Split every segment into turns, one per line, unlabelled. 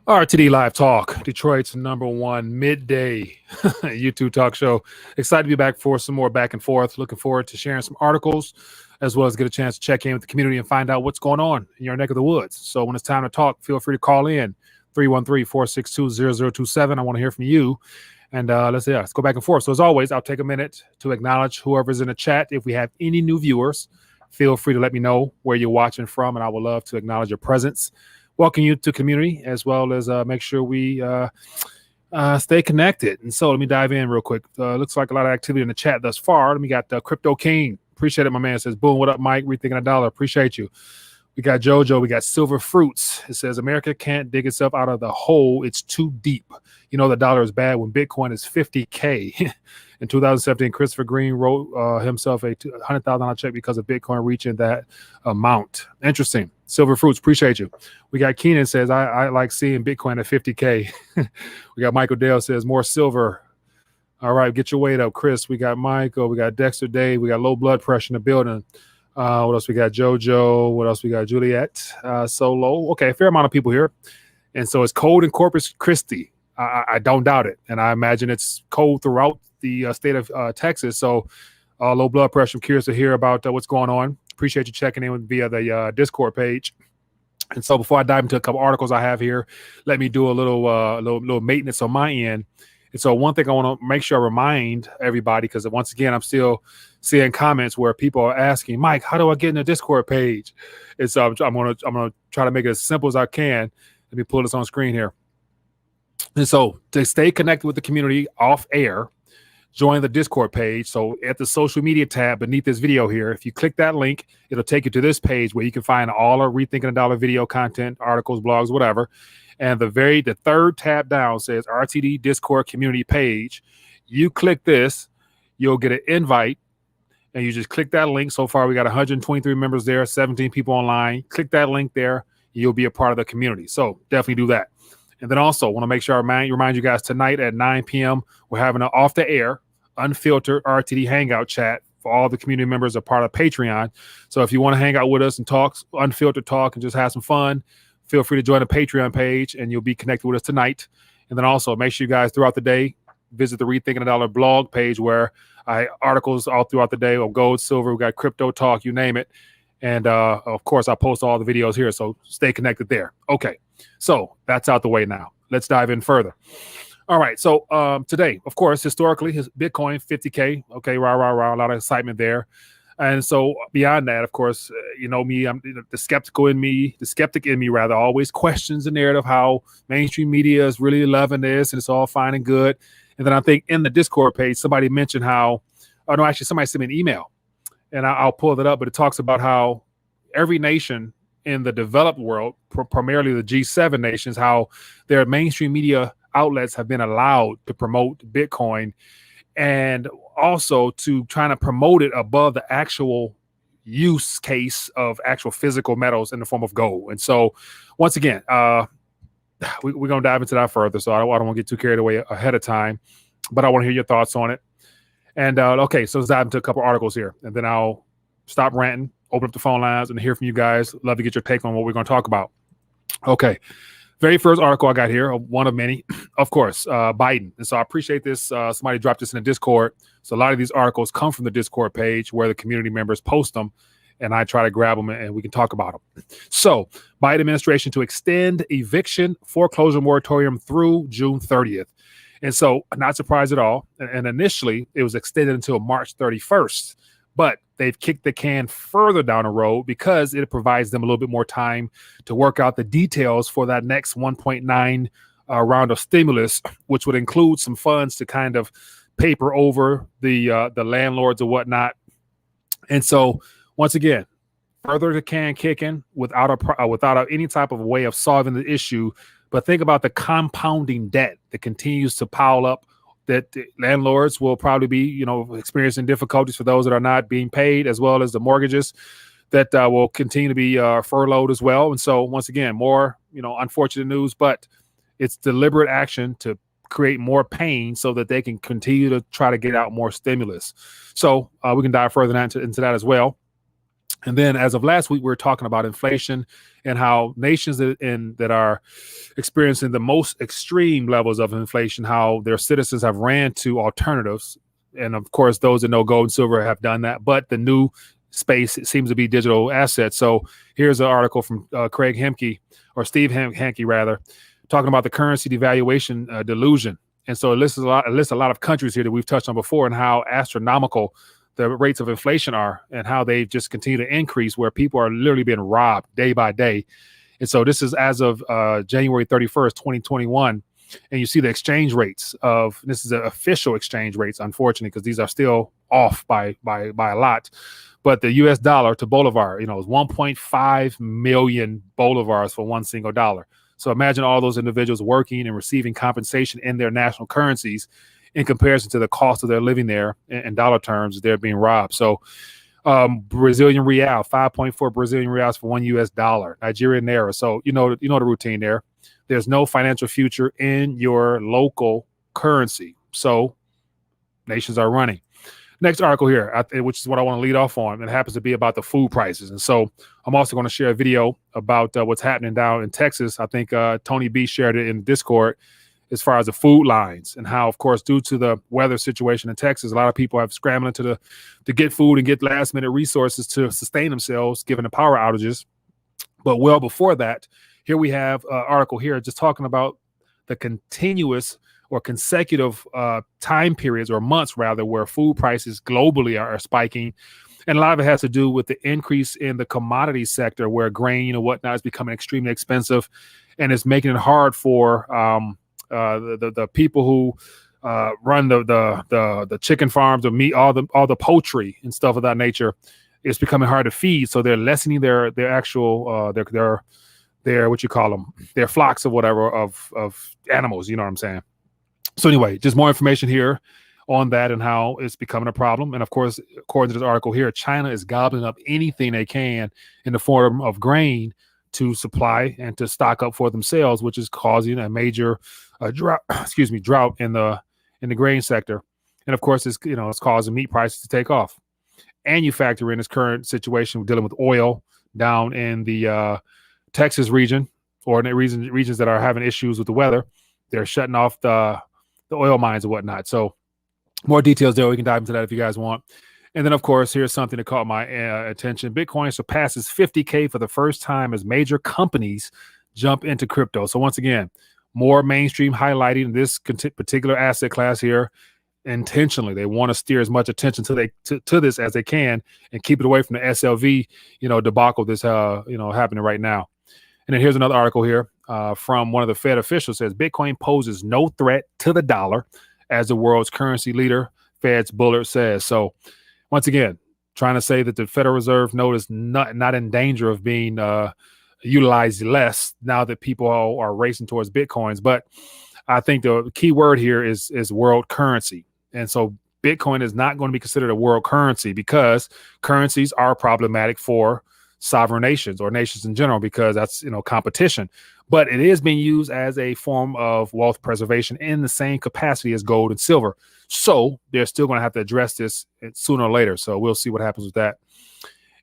RTD Live Talk, Detroit's number one midday YouTube talk show. Excited to be back for some more back and forth. Looking forward to sharing some articles, as well as get a chance to check in with the community and find out what's going on in your neck of the woods. So when it's time to talk, feel free to call in 313-462-0027. I want to hear from you. And let's go back and forth. So as always, I'll take a minute to acknowledge whoever's in the chat. If we have any new viewers, feel free to let me know where you're watching from, and I would love to acknowledge your presence. Welcome you to community, as well as make sure we stay connected. And so let me dive in real quick. Looks like a lot of activity in the chat thus far. Let me got Crypto King. Appreciate it, my man. It says, boom, what up, Mike? Rethinking a dollar. Appreciate you. We got JoJo. We got Silver Fruits. It says, America can't dig itself out of the hole. It's too deep. You know, the dollar is bad when Bitcoin is 50K. In 2017, Christopher Green wrote himself a $100,000 check because of Bitcoin reaching that amount. Interesting. Silver Fruits, appreciate you. We got Keenan says, I like seeing Bitcoin at 50K. We got Michael Dale says, more silver. All right, get your weight up, Chris. We got Michael. We got Dexter Dave. We got low blood pressure in the building. What else we got? JoJo. What else we got? Juliet. Solo. Okay, a fair amount of people here. And so it's cold in Corpus Christi. I don't doubt it. And I imagine it's cold throughout the state of Texas. So low blood pressure. I'm curious to hear about what's going on. Appreciate you checking in via the Discord page. And so before I dive into a couple articles I have here, let me do a little maintenance on my end. And so one thing I want to make sure I remind everybody, because once again, I'm still seeing comments where people are asking, Mike, how do I get in the Discord page? And so I'm gonna try to make it as simple as I can. Let me pull this on screen here. And so to stay connected with the community off air, join the Discord page. So at the social media tab beneath this video here, if you click that link, it'll take you to this page where you can find all our Rethinking a Dollar video content, articles, blogs, whatever. And the third tab down says RTD Discord community page. You click this, you'll get an invite, and you just click that link. So far, we got 123 members there, 17 people online. Click that link there, you'll be a part of the community. So definitely do that. And then also want to make sure I remind you guys tonight at 9 p.m. we're having an off the air, unfiltered RTD hangout chat for all the community members are part of Patreon. So if you want to hang out with us and talk, unfiltered talk, and just have some fun, feel free to join the Patreon page and you'll be connected with us tonight. And then also make sure you guys throughout the day visit the Rethinking a Dollar blog page where I articles all throughout the day on gold, silver, we got crypto talk, you name it. And of course, I post all the videos here, so stay connected there. Okay, so that's out the way now. Let's dive in further. All right, so today, of course, historically, Bitcoin 50K. Okay, rah, rah, rah, a lot of excitement there. And so beyond that, of course, you know me, I'm the skeptic in me rather, always questions the narrative how mainstream media is really loving this and it's all fine and good. And then I think in the Discord page, somebody mentioned how, oh no, actually somebody sent me an email and I'll pull that up, but it talks about how every nation in the developed world, primarily the G7 nations, how their mainstream media outlets have been allowed to promote Bitcoin and also to trying to promote it above the actual use case of actual physical metals in the form of gold. And so once again, we're going to dive into that further. So I don't want to get too carried away ahead of time, but I want to hear your thoughts on it. And okay, so let's dive into a couple articles here and then I'll stop ranting, open up the phone lines and hear from you guys. Love to get your take on what we're going to talk about. Okay. Very first article I got here, one of many, of course, Biden. And so I appreciate this. Somebody dropped this in the Discord. So a lot of these articles come from the Discord page where the community members post them and I try to grab them and we can talk about them. So Biden administration to extend eviction foreclosure moratorium through June 30th. And so not surprised at all. And initially it was extended until March 31st. But they've kicked the can further down the road because it provides them a little bit more time to work out the details for that next 1.9 round of stimulus, which would include some funds to kind of paper over the landlords or whatnot. And so once again, further the can kicking without any type of way of solving the issue. But think about the compounding debt that continues to pile up, that the landlords will probably be, experiencing difficulties for those that are not being paid, as well as the mortgages that will continue to be furloughed as well. And so once again, more, unfortunate news, but it's deliberate action to create more pain so that they can continue to try to get out more stimulus. So we can dive further into that as well. And then as of last week, we were talking about inflation and how nations that are experiencing the most extreme levels of inflation, how their citizens have ran to alternatives. And of course, those that know gold and silver have done that. But the new space seems to be digital assets. So here's an article from Craig Hemke, or Steve Hanke rather, talking about the currency devaluation delusion. And so it lists a lot of countries here that we've touched on before, and how astronomical the rates of inflation are, and how they just continue to increase, where people are literally being robbed day by day. And so this is as of January 31st, 2021. And you see the exchange rates this is the official exchange rates, unfortunately, because these are still off by a lot. But the US dollar to bolivar, is 1.5 million bolivars for one single dollar. So imagine all those individuals working and receiving compensation in their national currencies in comparison to the cost of their living there in dollar terms. They're being robbed. So Brazilian real, 5.4 Brazilian reals for one US dollar, Nigerian naira. So you know the routine there. There's no financial future in your local currency. So nations are running. Next article here, which is what I want to lead off on. It happens to be about the food prices. And so I'm also going to share a video about what's happening down in Texas. I think Tony B shared it in Discord, as far as the food lines, and how, of course, due to the weather situation in Texas, a lot of people have scrambling to get food and get last minute resources to sustain themselves, given the power outages. But well before that, here we have an article here just talking about the continuous or consecutive time periods, or months rather, where food prices globally are spiking. And a lot of it has to do with the increase in the commodity sector, where grain and whatnot is becoming extremely expensive, and it's making it hard for the people who run the chicken farms, or meat, all the poultry and stuff of that nature. It's becoming hard to feed, so they're lessening their actual their what you call them, their flocks or whatever of animals. You know what I'm saying? So anyway, just more information here on that and how it's becoming a problem. And of course, according to this article here, China is gobbling up anything they can in the form of grain to supply and to stock up for themselves, which is causing a major drought in the grain sector. And of course, it's causing meat prices to take off. And you factor in this current situation dealing with oil down in the Texas region, or in the regions that are having issues with the weather. They're shutting off the oil mines and whatnot. So more details there. We can dive into that if you guys want. And then, of course, here's something that caught my attention. Bitcoin surpasses 50K for the first time as major companies jump into crypto. So once again, more mainstream highlighting this particular asset class here intentionally. They want to steer as much attention to this as they can and keep it away from the SLV, debacle that's happening right now. And then here's another article here from one of the Fed officials. Says Bitcoin poses no threat to the dollar as the world's currency leader, Fed's Bullard says. So once again, trying to say that the Federal Reserve note is not in danger of being utilized less now that people are racing towards Bitcoins. But I think the key word here is world currency. And so Bitcoin is not going to be considered a world currency, because currencies are problematic for sovereign nations, or nations in general, because that's competition. But it is being used as a form of wealth preservation in the same capacity as gold and silver. So they're still going to have to address this sooner or later. So we'll see what happens with that.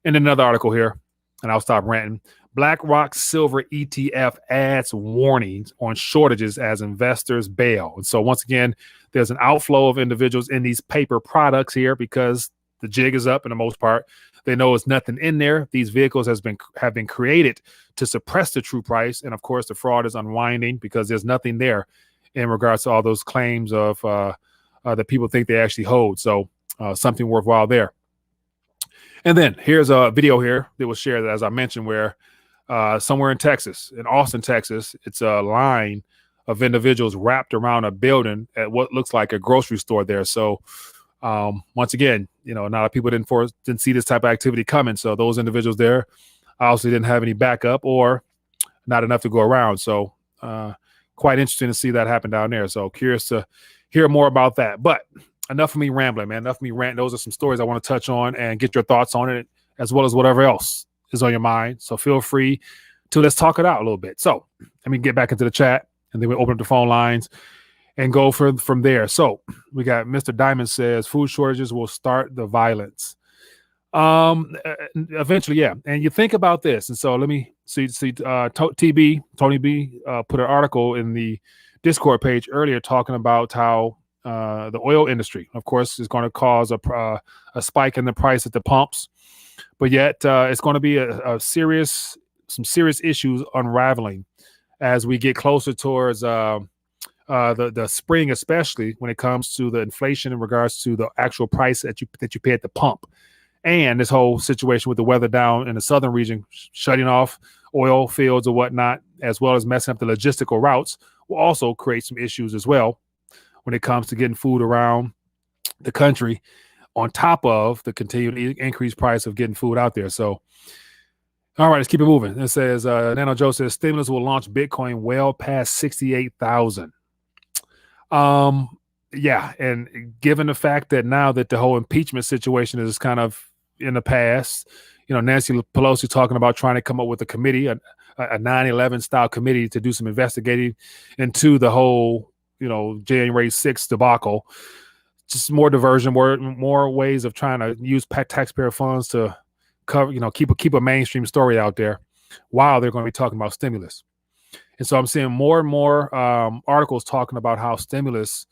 And another article here, and I'll stop ranting. BlackRock silver ETF adds warnings on shortages as investors bail. And so once again, there's an outflow of individuals in these paper products here, because the jig is up in the most part. They know there's nothing in there. These vehicles have been created to suppress the true price. And of course, the fraud is unwinding, because there's nothing there in regards to all those claims of that people think they actually hold. So something worthwhile there. And then here's a video here that was shared, as I mentioned, where somewhere in Texas, in Austin, Texas, it's a line of individuals wrapped around a building at what looks like a grocery store there. So once again, a lot of people didn't see this type of activity coming. So those individuals there obviously didn't have any backup, or not enough to go around. So quite interesting to see that happen down there. So curious to hear more about that. But enough of me rambling, man. Enough of me ranting. Those are some stories I want to touch on and get your thoughts on it, as well as whatever else is on your mind. So feel free to let's talk it out a little bit. So let me get back into the chat, and then we open up the phone lines and go from there. So we got Mr. Diamond says food shortages will start the violence. Eventually, yeah. And you think about this, and so let me see. Tony B put an article in the Discord page earlier talking about how the oil industry, of course, is going to cause a spike in the price at the pumps, but yet it's going to be some serious issues unraveling as we get closer towards the spring, especially when it comes to the inflation in regards to the actual price that you pay at the pump. And this whole situation with the weather down in the southern region, shutting off oil fields or whatnot, as well as messing up the logistical routes, will also create some issues as well when it comes to getting food around the country, on top of the continued increased price of getting food out there. So, all right, let's keep it moving. It says, Nano Joe says, stimulus will launch Bitcoin well past 68,000. Yeah, and given the fact that now that the whole impeachment situation is kind of in the past, Nancy Pelosi talking about trying to come up with a committee, a 9/11 style committee to do some investigating into the whole, January 6th debacle. Just more diversion, more ways of trying to use taxpayer funds to cover, keep a mainstream story out there while they're going to be talking about stimulus. And so I'm seeing more and more articles talking about how stimulus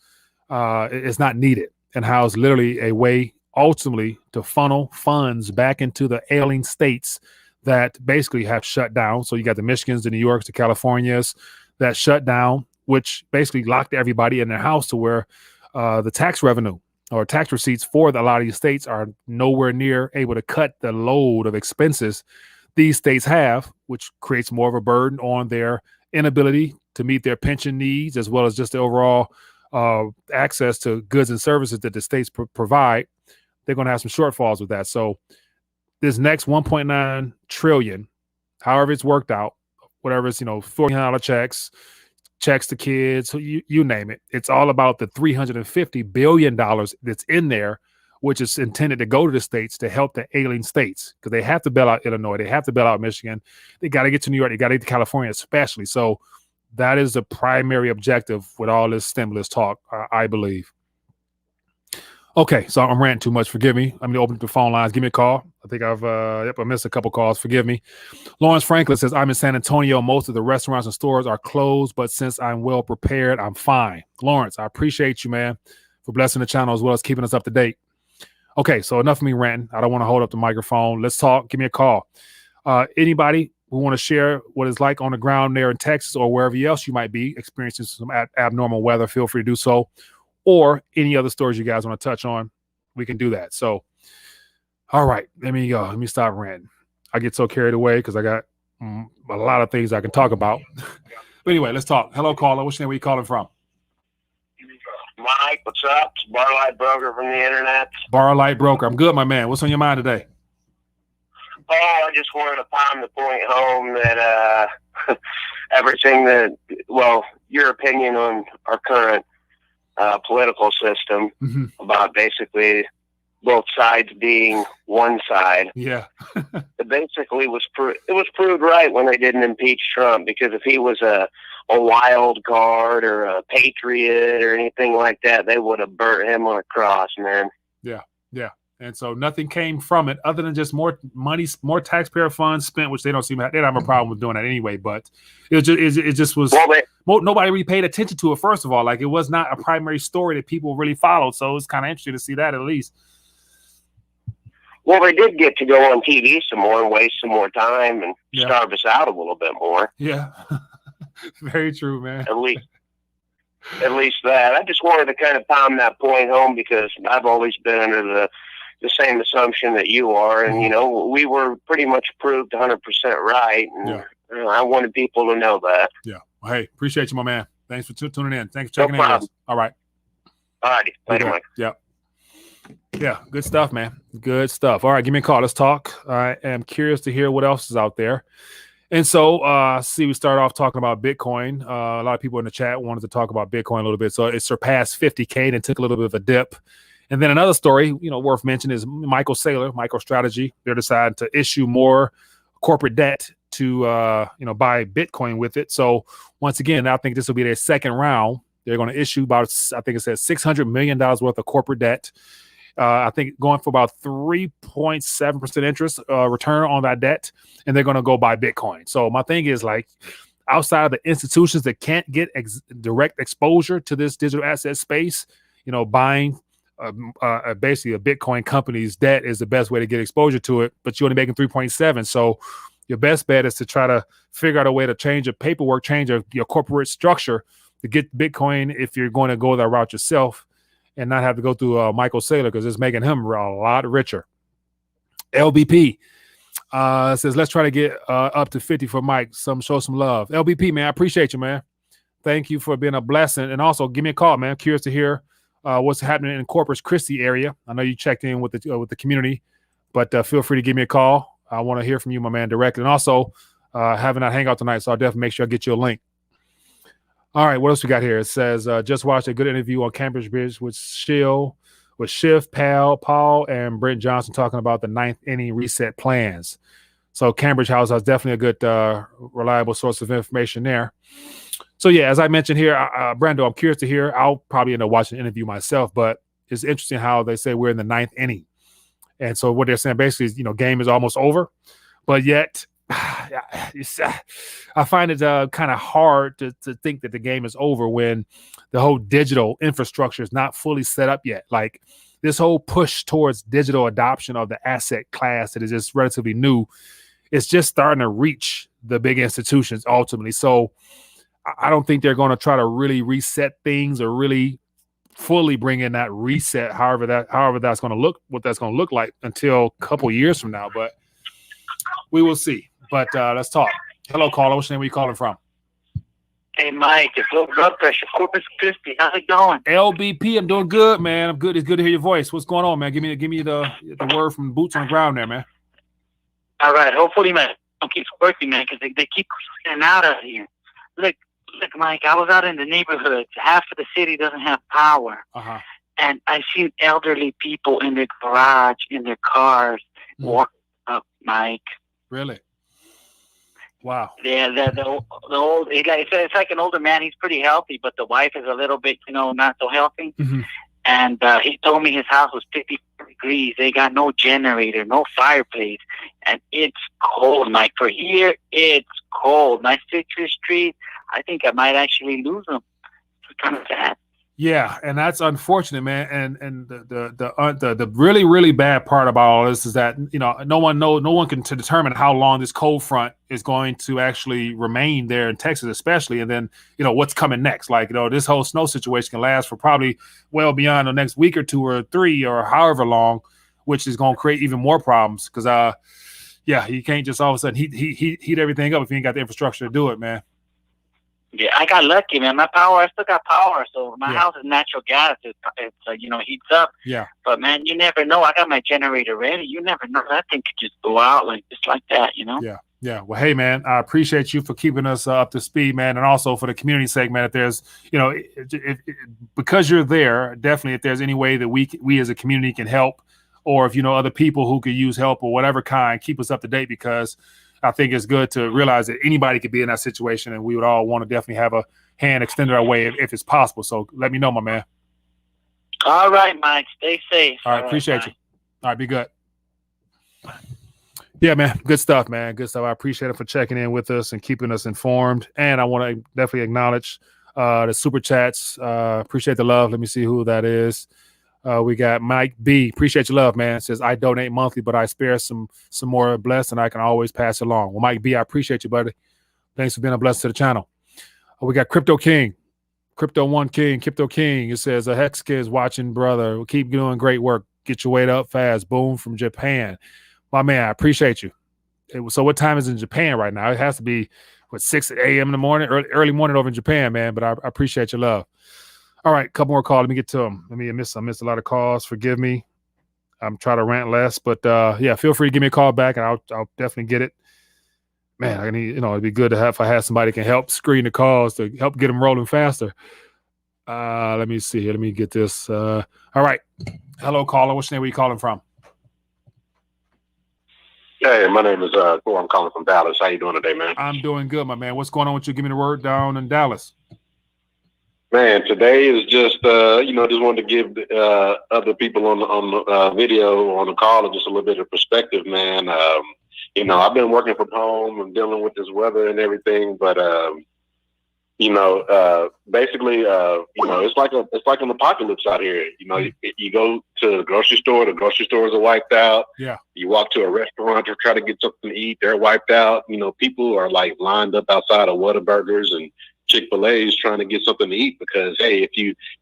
is not needed and how it's literally a way ultimately to funnel funds back into the ailing states that basically have shut down. So you got the Michigans, the New Yorks, the Californias that shut down, which basically locked everybody in their house to where the tax revenue or tax receipts for a lot of these states are nowhere near able to cut the load of expenses these states have, which creates more of a burden on their inability to meet their pension needs, as well as just the overall access to goods and services that the states provide. They're going to have some shortfalls with that. So this next 1.9 trillion, however it's worked out, whatever it's, $40 checks to kids, you name it. It's all about the $350 billion that's in there, which is intended to go to the states to help the ailing states, because they have to bail out Illinois. They have to bail out Michigan. They got to get to New York. They got to get to California, especially. So that is the primary objective with all this stimulus talk, I believe. Okay, so I'm ranting too much. Forgive me. I'm going to open up the phone lines. Give me a call. I think I missed a couple calls. Forgive me. Lawrence Franklin says, I'm in San Antonio. Most of the restaurants and stores are closed, but since I'm well prepared, I'm fine. Lawrence, I appreciate you, man, for blessing the channel as well as keeping us up to date. Okay, so enough of me ranting. I don't want to hold up the microphone. Let's talk. Give me a call. Anybody who want to share what it's like on the ground there in Texas or wherever else you might be experiencing some abnormal weather, feel free to do so. Or any other stories you guys want to touch on, we can do that. So, all right, let me go. Let me stop ranting. I get so carried away because I got a lot of things I can talk about. But anyway, let's talk. Hello, caller. What's your name? Where you calling from?
Mike, what's up? It's Barlight Broker from the internet.
Barlight Broker. I'm good, my man. What's on your mind today?
Oh, I just wanted to pound the point home that everything that, your opinion on our current political system about basically both sides being one side.
Yeah.
It basically was proved right when they didn't impeach Trump, because if he was a wild card or a patriot or anything like that, they would have burnt him on a cross, man.
Yeah. Yeah. And so nothing came from it other than just more money, more taxpayer funds spent, which they don't have a problem with doing that anyway. But it just was, nobody really paid attention to it, first of all. Like, it was not a primary story that people really followed. So it's kind of interesting to see that, at least.
Well, they did get to go on TV some more and waste some more time and starve us out a little bit more.
Yeah. Very true, man.
At least that. I just wanted to kind of pound that point home, because I've always been under the same assumption that you are. And, we were pretty much proved 100% right. And I wanted people to know that.
Yeah. Well, hey, appreciate you, my man. Thanks for tuning in. Thanks for checking in. All right.
All righty. Later, Mike.
Yeah. Yeah. Good stuff, man. Good stuff. All right. Give me a call. Let's talk. I am curious to hear what else is out there. And so, we start off talking about Bitcoin. A lot of people in the chat wanted to talk about Bitcoin a little bit. So it surpassed 50K and took a little bit of a dip. And then another story, worth mentioning is Michael Saylor, MicroStrategy. They're deciding to issue more corporate debt to, buy Bitcoin with it. So once again, I think this will be their second round. They're going to issue about, I think it says $600 million worth of corporate debt. I think going for about 3.7% interest return on that debt, and they're going to go buy Bitcoin. So my thing is like, outside of the institutions that can't get direct exposure to this digital asset space, buying basically a Bitcoin company's debt is the best way to get exposure to it, but you're only making 3.7. So your best bet is to try to figure out a way to change your paperwork, change your corporate structure to get Bitcoin if you're going to go that route yourself and not have to go through Michael Saylor, because it's making him a lot richer. LBP says, let's try to get up to 50 for Mike. Show some love. LBP, man, I appreciate you, man. Thank you for being a blessing. And also give me a call, man. I'm curious to hear what's happening in Corpus Christi area. I know you checked in with the community, but feel free to give me a call. I want to hear from you, my man, directly. And also having that hangout tonight, so I'll definitely make sure I get you a link. All right, what else we got here? It says, just watched a good interview on Cambridge Bridge with Schiff, Paul, and Brent Johnson talking about the 9th inning reset plans. So Cambridge House is definitely a good, reliable source of information there. So yeah, as I mentioned here, Brando, I'm curious to hear. I'll probably end up watching the interview myself, but it's interesting how they say we're in the 9th inning. And so what they're saying basically is, game is almost over, but yet I find it kind of hard to think that the game is over when the whole digital infrastructure is not fully set up yet. Like this whole push towards digital adoption of the asset class that is just relatively new, it's just starting to reach the big institutions ultimately. So I don't think they're going to try to really reset things or really fully bring in that reset, however that's going to look, what that's going to look like until a couple years from now. But we will see. But let's talk. Hello, caller. What's your name? Where you calling from?
Hey, Mike. It's low blood pressure. Corpus Christi. How's it going?
LBP. I'm doing good, man. I'm good. It's good to hear your voice. What's going on, man? Give me the word from boots on the ground there, man.
All right. Hopefully, man, don't keep working, man, because they keep getting out of here. Look, Mike. I was out in the neighborhoods. Half of the city doesn't have power, and I see elderly people in their garage, in their cars, walking up, Mike.
Really? Wow.
Yeah, the old. It's like an older man. He's pretty healthy, but the wife is a little bit, not so healthy.
Mm-hmm.
And he told me his house was 54 degrees. They got no generator, no fireplace, and it's cold, Mike. For here, it's cold. My Citrus Street, I think I might actually lose them. It's kind of sad.
Yeah, and that's unfortunate, man. And the really, really bad part about all this is that no one can determine how long this cold front is going to actually remain there in Texas, especially, and then what's coming next. Like this whole snow situation can last for probably well beyond the next week or 2 or 3 or however long, which is going to create even more problems because you can't just all of a sudden heat everything up if you ain't got the infrastructure to do it, man.
Yeah, I got lucky, man. I still got power, so my house is natural gas. It's heats up.
Yeah.
But man, you never know. I got my generator ready. You never know. That thing could just go out just like that,
Yeah. Yeah. Well, hey, man, I appreciate you for keeping us up to speed, man, and also for the community segment. If there's, because you're there, definitely, if there's any way that we as a community can help, or if other people who could use help or whatever kind, keep us up to date, because I think it's good to realize that anybody could be in that situation, and we would all want to definitely have a hand extended our way if it's possible. So let me know, my man.
All right, Mike. Stay safe.
All right. Appreciate you. All right. Be good. Yeah, man. Good stuff, man. Good stuff. I appreciate it for checking in with us and keeping us informed. And I want to definitely acknowledge the super chats. Appreciate the love. Let me see who that is. We got Mike B. Appreciate your love, man. Says, I donate monthly, but I spare some more blessed, and I can always pass along. Well, Mike B., I appreciate you, buddy. Thanks for being a blessing to the channel. We got Crypto King. Crypto King. It says, a Hex Kid's watching, brother. We'll keep doing great work. Get your weight up fast. Boom from Japan. My man, I appreciate you. So what time is it in Japan right now? It has to be, 6 a.m. in the morning, early morning over in Japan, man. But I appreciate your love. All right, couple more calls. Let me get to them. I missed a lot of calls. Forgive me. I'm trying to rant less, but feel free to give me a call back, and I'll definitely get it. Man, I need, it'd be good to have if I had somebody can help screen the calls to help get them rolling faster. Let me see here. Let me get this. All right. Hello, caller. What's your name? Where you calling from?
Hey, my name is Thor. I'm calling from Dallas. How you doing today, man?
I'm doing good, my man. What's going on with you? Give me the word down in Dallas.
Man, today is just just wanted to give other people on the video on the call just a little bit of perspective, man. I've been working from home and dealing with this weather and everything, but basically, it's like an apocalypse out here. You go to the grocery store, the grocery stores are wiped out.
Yeah. You
walk to a restaurant to try to get something to eat, they're wiped out. People are like lined up outside of Whataburgers and Chick-fil-A's trying to get something to eat because, hey,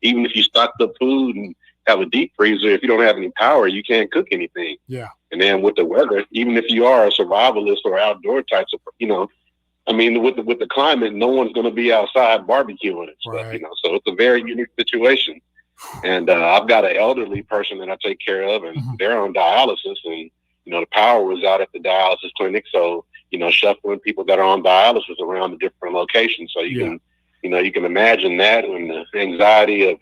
even if you stocked up food and have a deep freezer, if you don't have any power, you can't cook anything.
Yeah.
And then with the weather, even if you are a survivalist or outdoor types of, with the climate, no one's going to be outside barbecuing and stuff,
right.
So it's a very unique situation. And I've got an elderly person that I take care of, and they're on dialysis, and the power was out at the dialysis clinic, so shuffling people that are on dialysis around the different locations. So you can imagine that, and the anxiety of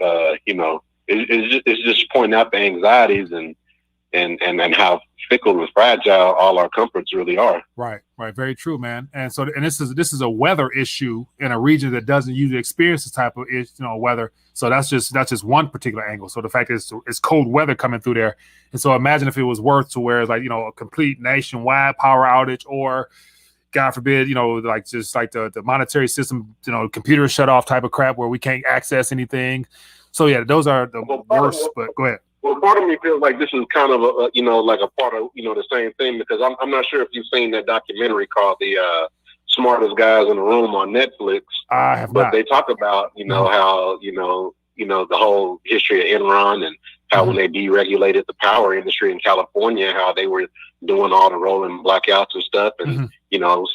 it's just pointing out the anxieties and how fickle and fragile all our comforts really are.
Right. Very true, man. And so, this is a weather issue in a region that doesn't usually experience this type of weather. So that's just one particular angle. So the fact is it's cold weather coming through there. And so imagine if it was worth to where it's like, a complete nationwide power outage, or God forbid, like just like the monetary system, computers shut off type of crap where we can't access anything. So yeah, those are the worst, but go ahead.
Well, part of me feels like this is kind of like a part of, the same thing, because I'm not sure if you've seen that documentary called The Smartest Guys in the Room on Netflix.
I have
but
not.
They talk about, how, the whole history of Enron and how when they deregulated the power industry in California, how they were doing all the rolling blackouts and stuff. And,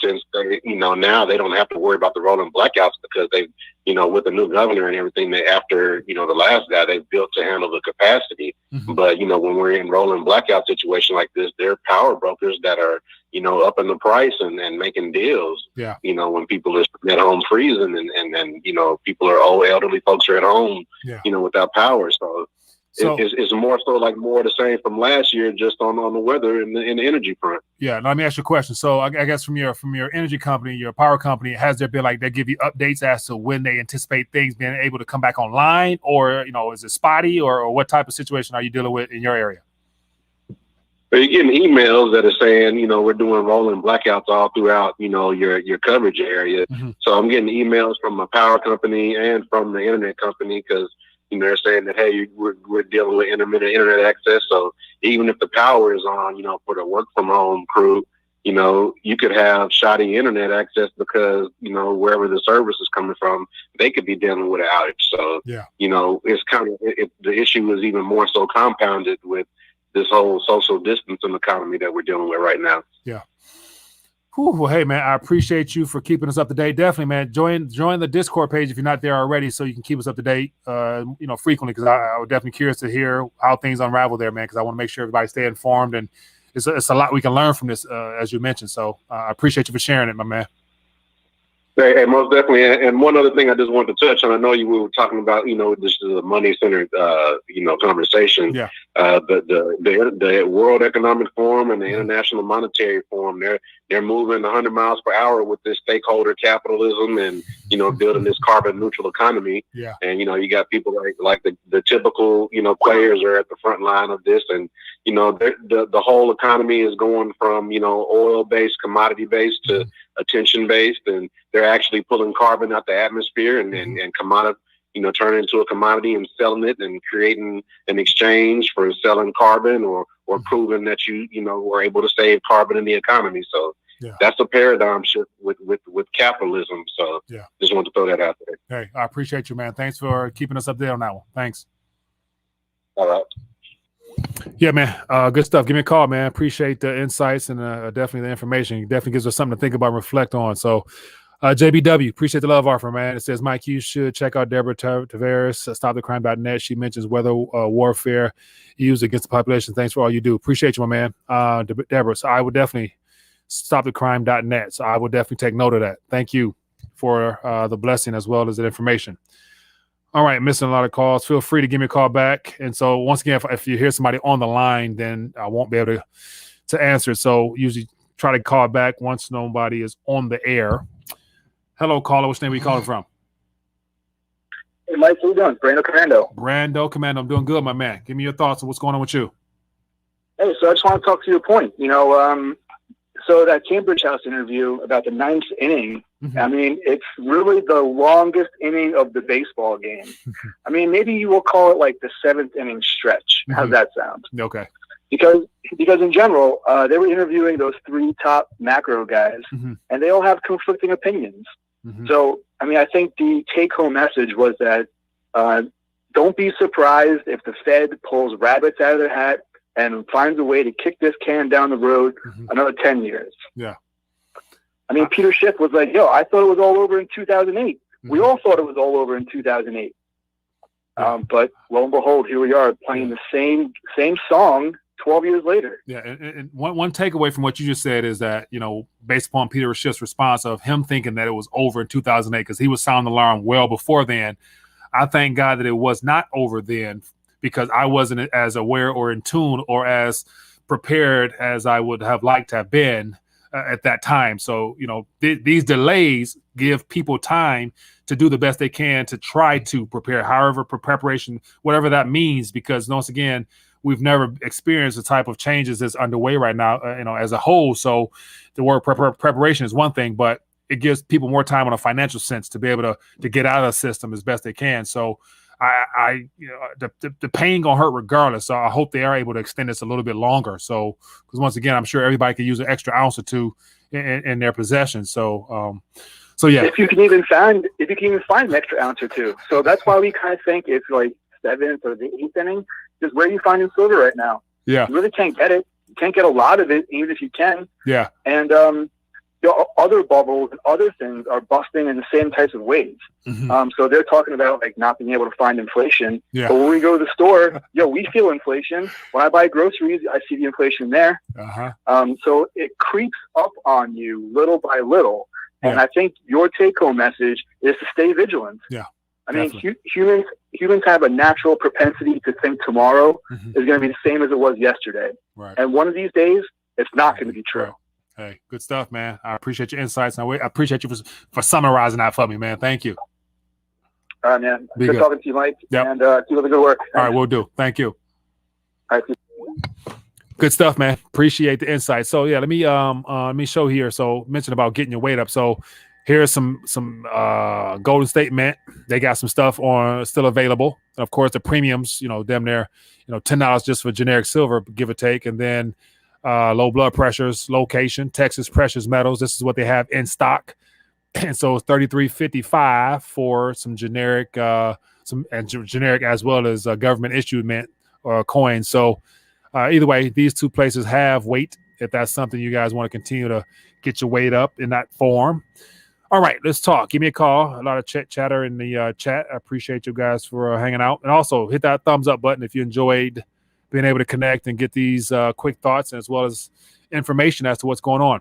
since they, now they don't have to worry about the rolling blackouts because they, with the new governor and everything, they, after, the last guy, they built to handle the capacity. But, when we're in rolling blackout situation like this, there are power brokers that are, upping the price and making deals.
Yeah.
When people are at home freezing and people are old, elderly folks are at home, without power. So it's more so like more of the same from last year, just on the weather and the energy front.
Yeah. Now let me ask you a question. So I guess from your energy company, your power company, has there been like they give you updates as to when they anticipate things being able to come back online, or is it spotty, or what type of situation are you dealing with in your area?
But you're getting emails that are saying, we're doing rolling blackouts all throughout, your coverage area. So I'm getting emails from my power company and from the internet company because they're saying that, hey, we're dealing with intermittent internet access. So even if the power is on, for the work from home crew, you could have shoddy internet access because, wherever the service is coming from, they could be dealing with an outage. So, it's kind of, the issue is even more so compounded with this whole social distancing economy that we're dealing with right now.
Yeah. Well, hey, man, I appreciate you for keeping us up to date. Definitely, man. Join the Discord page if you're not there already, so you can keep us up to date, frequently, because I was definitely curious to hear how things unravel there, man, because I want to make sure everybody stay informed, and it's a lot we can learn from this, as you mentioned. So I appreciate you for sharing it, my man.
Hey, most definitely. And one other thing I just wanted to touch on, I know we were talking about, this is a money-centered, conversation.
Yeah.
The World Economic Forum and the International Monetary Forum, they're moving 100 miles per hour with this stakeholder capitalism and, building this carbon neutral economy.
Yeah.
And, you got people like the typical, players are at the front line of this. And, the whole economy is going from, oil-based, commodity-based to attention-based, and they're actually pulling carbon out the atmosphere and commodity, turning into a commodity and selling it and creating an exchange for selling carbon or proving that you were able to save carbon in the economy. So that's a paradigm shift with capitalism. So just wanted to throw that out there.
Hey, I appreciate you, man. Thanks for keeping us up there on that one. Thanks.
All right.
Yeah, man. Good stuff. Give me a call, man. Appreciate the insights and definitely the information. It definitely gives us something to think about and reflect on. So JBW, appreciate the love offer, man. It says, Mike, you should check out Deborah Tavares, stopthecrime.net. She mentions weather warfare used against the population. Thanks for all you do. Appreciate you, my man. Deborah, so I would definitely stopthecrime.net. So I would definitely take note of that. Thank you for the blessing as well as the information. All right, missing a lot of calls. Feel free to give me a call back. And so once again, if you hear somebody on the line, then I won't be able to answer. So usually try to call back once nobody is on the air. Hello, caller. Which name are you calling from?
Hey, Mike, how you doing? Brando Commando.
Brando Commando, I'm doing good, my man. Give me your thoughts on what's going on with you.
Hey, so I just want to talk to your point. You know, so that Cambridge House interview about the 9th inning, I mean, it's really the longest inning of the baseball game. I mean, maybe you will call it like the 7th inning stretch. How's that sound?
Okay.
Because in general, they were interviewing those 3 top macro guys, and they all have conflicting opinions. So, I mean, I think the take-home message was that don't be surprised if the Fed pulls rabbits out of their hat and finds a way to kick this can down the road another 10 years.
Yeah.
I mean, Peter Schiff was like, yo, I thought it was all over in 2008. We all thought it was all over in 2008. But lo and behold, here we are playing the same song 12 years later.
Yeah, and one takeaway from what you just said is that, you know, based upon Peter Schiff's response of him thinking that it was over in 2008, because he was sounding the alarm well before then, I thank God that it was not over then, because I wasn't as aware or in tune or as prepared as I would have liked to have been at that time. So, you know, these delays give people time to do the best they can to try to prepare, however, preparation, whatever that means, because once again, we've never experienced the type of changes that's underway right now, you know, as a whole. So the word preparation is one thing, but it gives people more time on a financial sense to be able to get out of the system as best they can. So I you know, the pain gonna hurt regardless. So I hope they are able to extend this a little bit longer. So, because once again, I'm sure everybody could use an extra ounce or two in their possession. So, yeah.
If you can even find an extra ounce or two. So that's why we kind of think it's like 7th or the 8th inning, is where you find in silver right now.
Yeah.
You really can't get it. You can't get a lot of it, even if you can.
Yeah.
And other bubbles and other things are busting in the same types of ways. So they're talking about like not being able to find inflation.
Yeah.
But when we go to the store, we feel inflation. When I buy groceries, I see the inflation there. So it creeps up on you little by little. And I think your take-home message is to stay vigilant.
Yeah.
I mean, humans have a natural propensity to think tomorrow is going to be the same as it was yesterday.
Right.
And one of these days, it's not going to be true.
Right. Hey, good stuff, man. I appreciate your insights. And I appreciate you for summarizing that for me, man. Thank you.
All right, man. Good talking to you, Mike.
Yep.
And keep up the good work. Thanks.
All right, we'll do. Thank you.
All right.
Good stuff, man. Appreciate the insight. So yeah, let me show here. So mention about getting your weight up. So here's some Golden State Mint. They got some stuff still available. And of course the premiums, you know, them there, you know, $10 just for generic silver, give or take. And then low blood pressures, location, Texas precious metals. This is what they have in stock. And so it's $33.55 for some generic, generic as well as government issued mint or coins. So either way, these two places have weight if that's something you guys want to continue to get your weight up in that form. All right, let's talk. Give me a call. A lot of chatter in the chat. I appreciate you guys for hanging out. And also hit that thumbs up button if you enjoyed being able to connect and get these quick thoughts as well as information as to what's going on.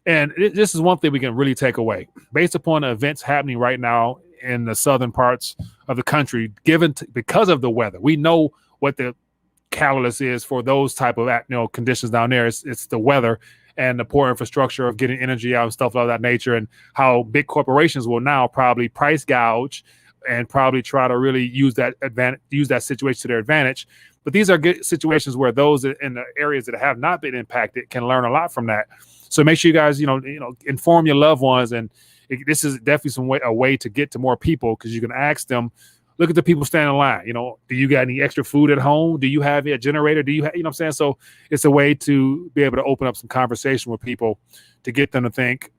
And this is one thing we can really take away. Based upon the events happening right now in the southern parts of the country, because of the weather, we know what the catalyst is for those type of conditions down there. It's the weather and the poor infrastructure of getting energy out and stuff of that nature, and how big corporations will now probably price gouge and probably try to really use that situation to their advantage. But these are good situations where those in the areas that have not been impacted can learn a lot from that. So make sure you guys, inform your loved ones. And this is definitely a way to get to more people, because you can ask them, look at the people standing in line. Do you got any extra food at home? Do you have a generator? Do you have, what I'm saying? So it's a way to be able to open up some conversation with people to get them to think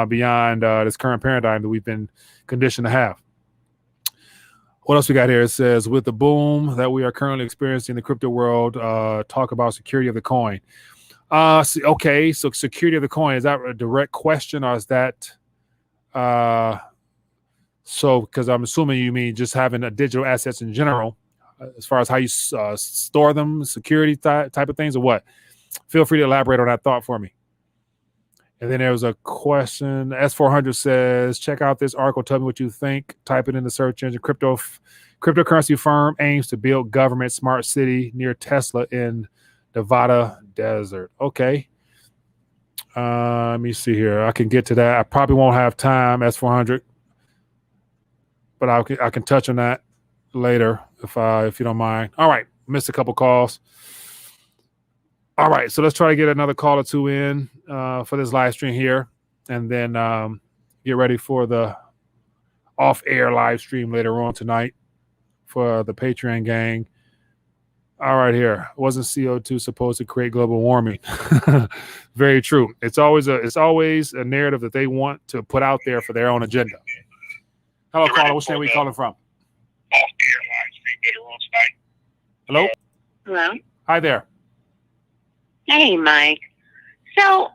beyond this current paradigm that we've been conditioned to have. What else we got here? It says, with the boom that we are currently experiencing in the crypto world, talk about security of the coin. Okay, so security of the coin, is that a direct question, or is that because I'm assuming you mean just having digital assets in general, as far as how you store them, security type of things, or what? Feel free to elaborate on that thought for me. And then there was a question. S400 says, check out this article. Tell me what you think. Type it in the search engine. Cryptocurrency firm aims to build government smart city near Tesla in Nevada desert. Okay. Let me see here. I can get to that. I probably won't have time, S400. but I can touch on that later if you don't mind. All right, missed a couple calls. All right, so let's try to get another call or two in for this live stream here, and then get ready for the off-air live stream later on tonight for the Patreon gang. All right, here. Wasn't CO2 supposed to create global warming? Very true. It's always a narrative that they want to put out there for their own agenda. Hello, caller. Which name are we calling from? Hello?
Hello?
Hi there.
Hey, Mike. So,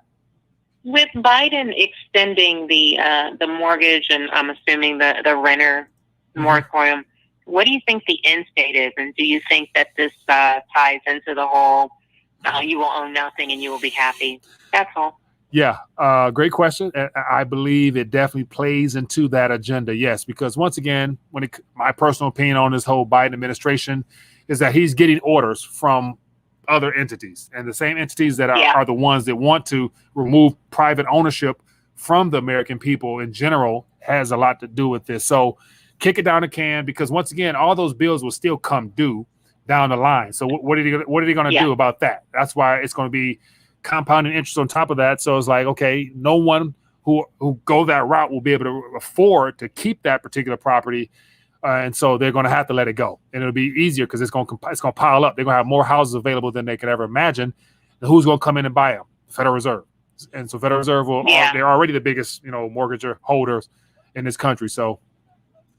with Biden extending the mortgage and I'm assuming the renter moratorium, what do you think the end state is? And do you think that this ties into the whole you will own nothing and you will be happy? That's all.
Yeah, great question. I believe it definitely plays into that agenda, yes, because once again, my personal opinion on this whole Biden administration is that he's getting orders from other entities, and the same entities that are the ones that want to remove private ownership from the American people in general has a lot to do with this. So kick it down the can, because once again, all those bills will still come due down the line. So what are they going to do about that? That's why it's going to be compounding interest on top of that. So it's like, okay, no one who go that route will be able to afford to keep that particular property. And so they're going to have to let it go, and it'll be easier because it's going to pile up. They're going to have more houses available than they could ever imagine. And who's going to come in and buy them? Federal Reserve. And so Federal Reserve they're already the biggest, mortgage holders in this country. So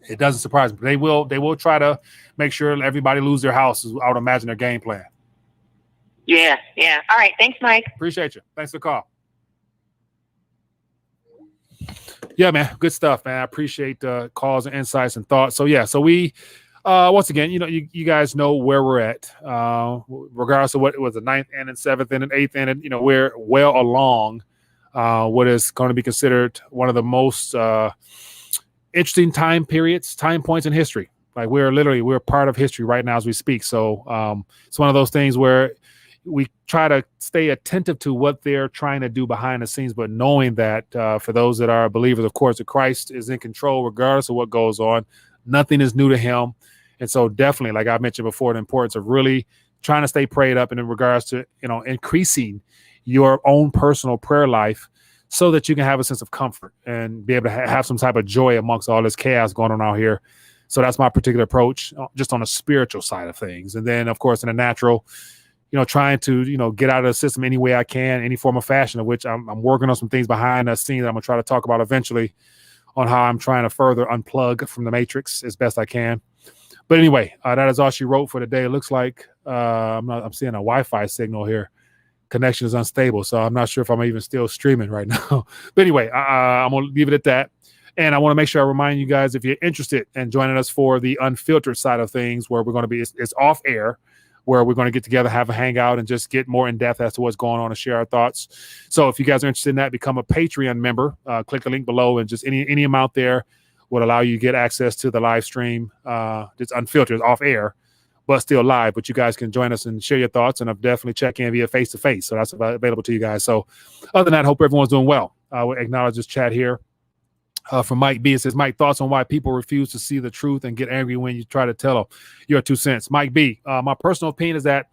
it doesn't surprise me. They will try to make sure everybody lose their houses. I would imagine their game plan.
Yeah. All right. Thanks, Mike.
Appreciate you. Thanks for the call. Yeah, man. Good stuff, man. I appreciate the calls and insights and thoughts. So, yeah. So we, once again, you guys know where we're at. Regardless of what it was, the 9th inning, 7th inning, 8th inning, we're well along what is going to be considered one of the most interesting time points in history. Like we're part of history right now as we speak. So it's one of those things where we try to stay attentive to what they're trying to do behind the scenes, but knowing that for those that are believers, of course, that Christ is in control regardless of what goes on. Nothing is new to him. And so definitely, like I mentioned before, the importance of really trying to stay prayed up and in regards to, increasing your own personal prayer life so that you can have a sense of comfort and be able to have some type of joy amongst all this chaos going on out here. So that's my particular approach, just on the spiritual side of things. And then, of course, in the natural, trying to, get out of the system any way I can, any form of fashion, of which I'm working on some things behind the scenes that I'm going to try to talk about eventually on how I'm trying to further unplug from the matrix as best I can. But anyway, that is all she wrote for today. It looks like I'm seeing a Wi-Fi signal here. Connection is unstable, so I'm not sure if I'm even still streaming right now. But anyway, I'm going to leave it at that. And I want to make sure I remind you guys, if you're interested in joining us for the unfiltered side of things, where we're going to be, it's off air, where we're going to get together, have a hangout, and just get more in depth as to what's going on and share our thoughts. So if you guys are interested in that, become a Patreon member. Click the link below, and just any amount there would allow you to get access to the live stream. It's unfiltered, off air, but still live. But you guys can join us and share your thoughts, and I'll definitely check in via face-to-face. So that's available to you guys. So other than that, hope everyone's doing well. I will acknowledge this chat here. From Mike B. It says, Mike, thoughts on why people refuse to see the truth and get angry when you try to tell them your 2 cents. Mike B. My personal opinion is that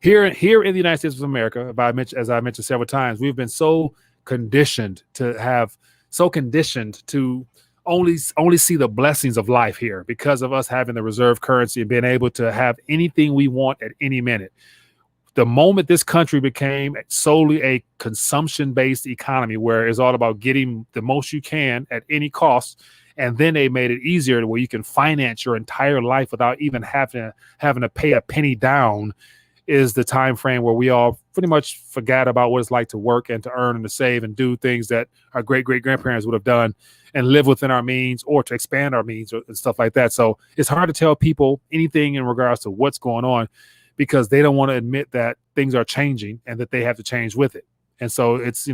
here in the United States of America, as I mentioned several times, we've been so conditioned to only see the blessings of life here because of us having the reserve currency and being able to have anything we want at any minute. The moment this country became solely a consumption-based economy where it's all about getting the most you can at any cost, and then they made it easier to where you can finance your entire life without even having to pay a penny down, is the time frame where we all pretty much forgot about what it's like to work and to earn and to save and do things that our great-great-grandparents would have done and live within our means or to expand our means and stuff like that. So it's hard to tell people anything in regards to what's going on, because they don't want to admit that things are changing and that they have to change with it. And so it's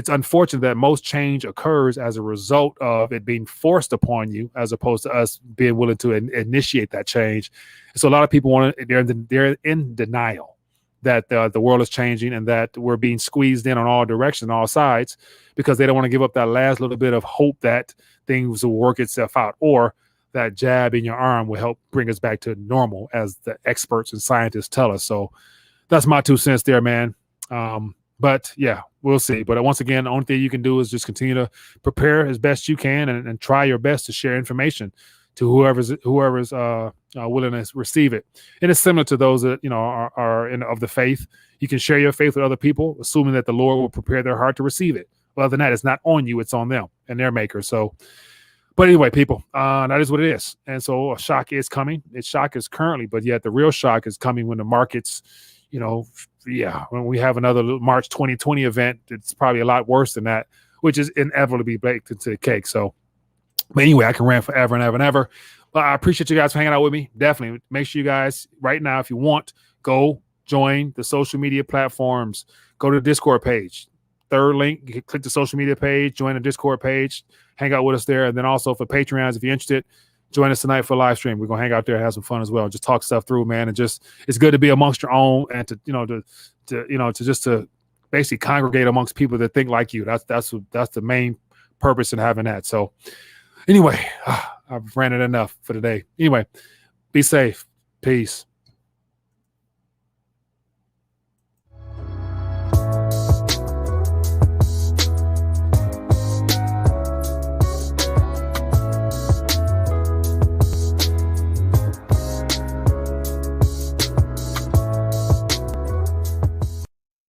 unfortunate that most change occurs as a result of it being forced upon you, as opposed to us being willing to initiate that change. So a lot of people they're in denial. that the world is changing and that we're being squeezed in on all directions, all sides, because they don't want to give up that last little bit of hope that things will work itself out, or that jab in your arm will help bring us back to normal, as the experts and scientists tell us. So that's my 2 cents there, man. But yeah, we'll see. But once again, the only thing you can do is just continue to prepare as best you can and try your best to share information to whoever's willing to receive it. And it's similar to those that, are of the faith. You can share your faith with other people, assuming that the Lord will prepare their heart to receive it. Well, other than that, it's not on you, it's on them and their maker. So, but anyway, people, that is what it is. And so a shock is coming. Its shock is currently, but yet the real shock is coming when the markets, when we have another March 2020 event, it's probably a lot worse than that, which is inevitably baked into the cake. So, but anyway, I can rant forever and ever and ever. But I appreciate you guys for hanging out with me. Definitely make sure you guys right now, if you want, go join the social media platforms. Go to the Discord page. Third link, click the social media page, join the Discord page, hang out with us there. And then also for Patreons, if you're interested, join us tonight for a live stream. We're gonna hang out there and have some fun as well. Just talk stuff through, man. And just it's good to be amongst your own and to basically congregate amongst people that think like you. That's the main purpose in having that. So anyway, I've ranted enough for today. Anyway, be safe. Peace.